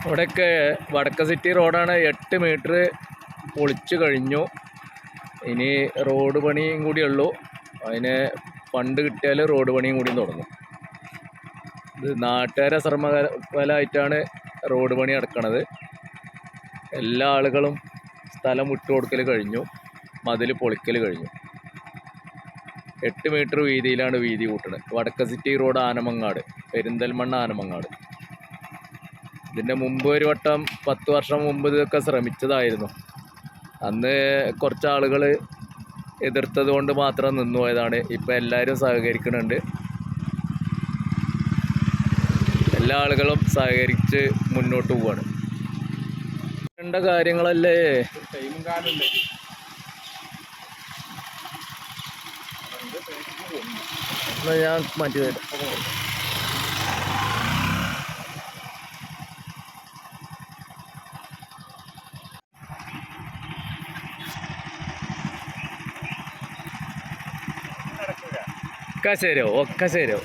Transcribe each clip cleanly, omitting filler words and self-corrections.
ഇവിടെയൊക്കെ വടക്ക സിറ്റി റോഡാണ്. 8 മീറ്റർ പൊളിച്ചു കഴിഞ്ഞു. ഇനി റോഡ് പണിയും കൂടിയുള്ളൂ. അതിന് ഫണ്ട് കിട്ടിയാൽ റോഡ് പണിയും കൂടി തുടങ്ങും. ഇത് നാട്ടുകാരെ ശ്രമഫലമായിട്ടാണ് റോഡ് പണി നടക്കുന്നത്. എല്ലാ ആളുകളും സ്ഥലം വിട്ടുകൊടുക്കൽ കഴിഞ്ഞു, മതിൽ പൊളിക്കൽ കഴിഞ്ഞു. 8 മീറ്റർ വീതിയിലാണ് വീതി കൂട്ടുന്നത്. വടക്ക സിറ്റി റോഡ് ആനമങ്ങാട്, പെരിന്തൽമണ്ണ ആനമങ്ങാട്. ഇതിൻ്റെ മുമ്പ് ഒരു വട്ടം 10 വർഷം മുമ്പ് ഇതൊക്കെ ശ്രമിച്ചതായിരുന്നു. അന്ന് കുറച്ച് ആളുകൾ എതിർത്തത് കൊണ്ട് മാത്രം നിന്നുപോയതാണ്. ഇപ്പം എല്ലാവരും സഹകരിക്കുന്നുണ്ട്. എല്ലാ ആളുകളും സഹകരിച്ച് മുന്നോട്ട് പോവാണ്. വേണ്ട കാര്യങ്ങളല്ലേ. ടൈമും കാലല്ലേ. ഞാൻ മാറ്റി തരാം. ഒക്കെ ശരിയോ, ഒക്കെ ശരിയോ.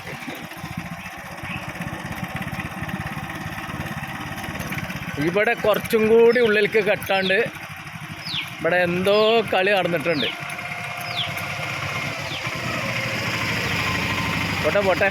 ഇവിടെ കുറച്ചും കൂടി ഉള്ളിലേക്ക് കെട്ടാണ്ട് ഇവിടെ എന്തോ കളി നടന്നിട്ടുണ്ട്. പോട്ടെ പോട്ടെ.